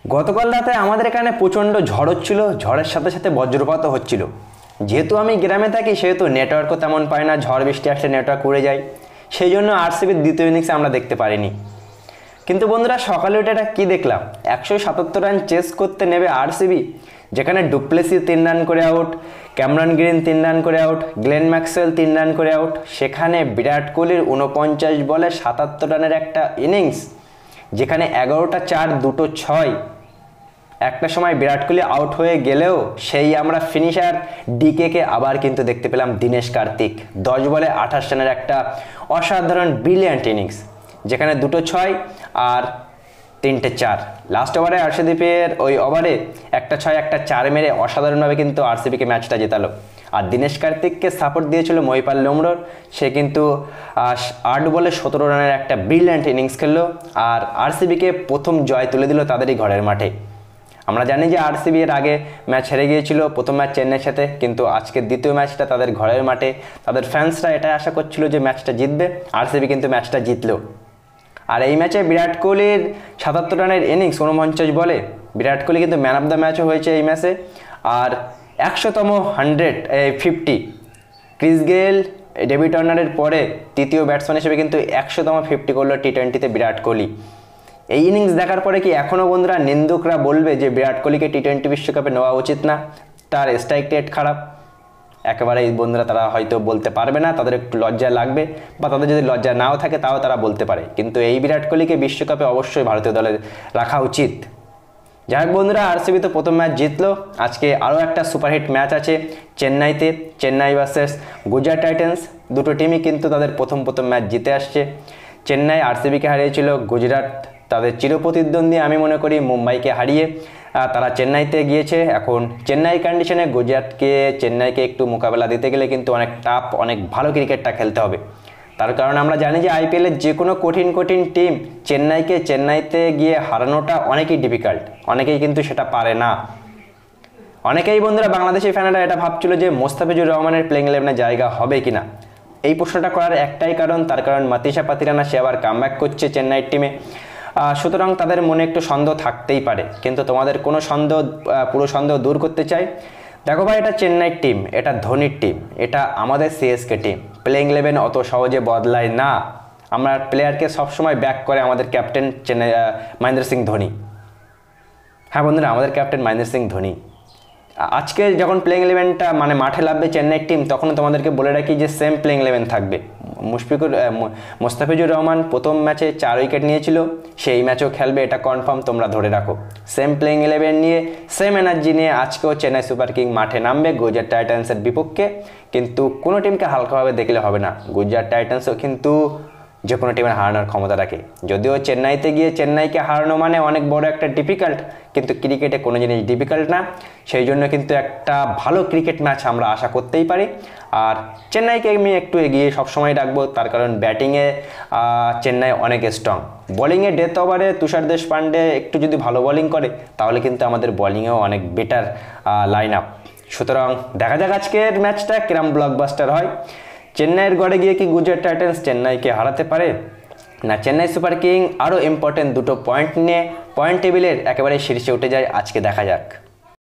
গতকাল রাতে আমাদের এখানে প্রচণ্ড ঝড় হচ্ছিল, ঝড়ের সাথে সাথে বজ্রপাতও হচ্ছিল। যেহেতু আমি গ্রামে থাকি সেহেতু নেটওয়ার্কও তেমন পাই না, ঝড় বৃষ্টি আসলে নেটওয়ার্ক উড়ে যায়, সেই জন্য আরসিবির দ্বিতীয় ইনিংসে আমরা দেখতে পারিনি। কিন্তু বন্ধুরা সকালে উঠে এটা কী দেখলাম, 177 রান চেস করতে নেবে আরসিবি, যেখানে ডুপ্লেসি 3 রান করে আউট, ক্যামেরন গ্রিন 3 রান করে আউট, গ্লেন ম্যাক্সওয়েল 3 রান করে আউট। সেখানে বিরাট কোহলির 49 বলে 77 রানের একটা ইনিংস, যেখানে 11টা 4 2টো 6। একটা সময় বিরাট কোহলি আউট হয়ে গেলেও সেই আমরা ফিনিশার ডিকেকে আবার কিন্তু দেখতে পেলাম দীনেশ কার্তিক 10 বলে 28 রানের একটা অসাধারণ ব্রিলিয়ান্ট ইনিংস, যেখানে 2টো 6 আর 3টে 4। লাস্ট ওভারে আরশদীপের ওই ওভারে একটা 6 একটা 4 মেরে অসাধারণভাবে কিন্তু আরসিবিকে ম্যাচটা জেতালো। আর দীনেশ কার্তিককে সাপোর্ট দিয়েছিল মহিপাল লোমড়োর, সে কিন্তু 8 বলে 17 রানের একটা ব্রিলিয়ান্ট ইনিংস খেললো আর আরসিবিকে প্রথম জয় তুলে দিল তাদেরই ঘরের মাঠে। আমরা জানি যে আরসিবি এর আগে ম্যাচ হেরে গিয়েছিল, প্রথম ম্যাচ চেন্নাইয়ের সাথে, কিন্তু আজকের দ্বিতীয় ম্যাচটা তাদের ঘরের মাঠে। তাদের ফ্যান্সরা এটাই আশা করছিল যে ম্যাচটা জিতবে, আরসিবি কিন্তু ম্যাচটা জিতলো। আর এই ম্যাচে বিরাট কোহলির 77 রানের ইনিংস 49 বলে, বিরাট কোহলি কিন্তু ম্যান অফ দ্য ম্যাচও হয়েছে এই ম্যাচে। আর 100তম 50 ক্রিস গেল ডেভিড ওয়ার্নারের পরে তৃতীয় ব্যাটসম্যান হিসেবে কিন্তু 100তম 50 করলো টি20তে বিরাট কোহলি। এই ইনিংস দেখার পরে কি এখনও বন্ধুরা নিন্দুকরা বলবে যে বিরাট কোহলিকে টি20 বিশ্বকাপে নেওয়া উচিত না, তার স্ট্রাইক রেট খারাপ? একেবারে এই বন্ধুরা তারা হয়তো বলতে পারবে না, তাদের একটু লজ্জা লাগবে, বা তাদের যদি লজ্জা নাও থাকে তাও তারা বলতে পারে, কিন্তু এই বিরাট কোহলিকে বিশ্বকাপে অবশ্যই ভারতীয় দলে রাখা উচিত। যাই হোক বন্ধুরা, আরসিবি তো প্রথম ম্যাচ জিতলো। আজকে আরও একটা সুপারহিট ম্যাচ আছে চেন্নাইতে, চেন্নাই ভার্সেস গুজরাট টাইটান্স। দুটো টিমই কিন্তু তাদের প্রথম ম্যাচ জিতে আসছে। চেন্নাই আরসিবিকে হারিয়েছিল, গুজরাট তাদের চিরপ্রতিদ্বন্দ্বী আমি মনে করি মুম্বাইকে হারিয়ে তারা চেন্নাইতে গিয়েছে। এখন চেন্নাই কন্ডিশনে চেন্নাইকে একটু মোকাবেলা দিতে গেলে কিন্তু অনেক টাফ, অনেক ভালো ক্রিকেটটা খেলতে হবে। তার কারণ আমরা জানি যে আইপিএলের যে কোনো কঠিন টিম চেন্নাইতে গিয়ে হারানোটা অনেকই ডিফিকাল্ট, অনেকেই কিন্তু সেটা পারে না। অনেকেই বন্ধুরা বাংলাদেশি ফ্যানেরা এটা ভাবছিল যে মোস্তাফিজুর রহমানের প্লেইং 11-এ জায়গা হবে কিনা। এই প্রশ্নটা করার একটাই কারণ, তার কারণ মাতিসা পাতিরানা সে আবার কামব্যাক করছে চেন্নাইয়ের টিমে, সুতরাং তাদের মনে একটু সন্দেহ থাকতেই পারে। কিন্তু তোমাদের কোনো পুরো সন্দেহ দূর করতে চাই, দেখো ভাই, এটা চেন্নাইয়ের টিম, এটা ধোনির টিম, এটা আমাদের সিএসকে টিম। প্লেইং 11 অত সহজে বদলায় না, আমরা প্লেয়ারকে সবসময় ব্যাক করে আমাদের ক্যাপ্টেন মহেন্দ্র সিং ধোনি। হ্যাঁ বন্ধুরা, আমাদের ক্যাপ্টেন মহেন্দ্র সিং ধোনি। আজকে যখন প্লেইং 11টা মাঠে নামবে চেন্নাইয়ের টিম, তখন তোমাদেরকে বলে রাখি যে সেম প্লেইং 11 থাকবে। মোস্তাফিজুর রহমান প্রথম ম্যাচে 4 উইকেট নিয়েছিল, সেই ম্যাচও খেলবে, এটা কনফার্ম, তোমরা ধরে রাখো। সেম প্লেইং 11 নিয়ে, সেম এনার্জি নিয়ে আজকেও চেন্নাই সুপার কিং মাঠে নামবে গুজরাট টাইটান্সের বিপক্ষে। কিন্তু কোনো টিমকে হালকাভাবে দেখলে হবে না, গুজরাট টাইটান্সও কিন্তু যে কোনো টিমের হারানোর ক্ষমতা রাখে। যদিও চেন্নাইতে গিয়ে চেন্নাইকে হারানো মানে অনেক বড় একটা ডিফিকাল্ট, কিন্তু ক্রিকেটে কোনো জিনিস ডিফিকাল্ট না, সেই জন্য কিন্তু একটা ভালো ক্রিকেট ম্যাচ আমরা আশা করতেই পারি। আর চেন্নাইকে আমি একটু এগিয়ে সবসময় রাখবো, তার কারণ ব্যাটিংয়ে চেন্নাই অনেক স্ট্রং, বোলিংয়ে ডেথ ওভারে তুষার দেশপান্ডে একটু যদি ভালো বোলিং করে তাহলে কিন্তু আমাদের বোলিংয়েও অনেক বেটার লাইন আপ। সুতরাং দেখা যাক আজকের ম্যাচটা কিরম ব্লকবাস্টার হয়। চেন্নাইয়ের গড়ে গিয়ে কি গুজরাট টাইটান্স চেন্নাইকে হারাতে পারে, না চেন্নাই সুপার কিং আরও ইম্পর্টেন্ট দুটো পয়েন্ট নিয়ে পয়েন্ট টেবিলের একেবারে শীর্ষে উঠে যায়, আজকে দেখা যাক।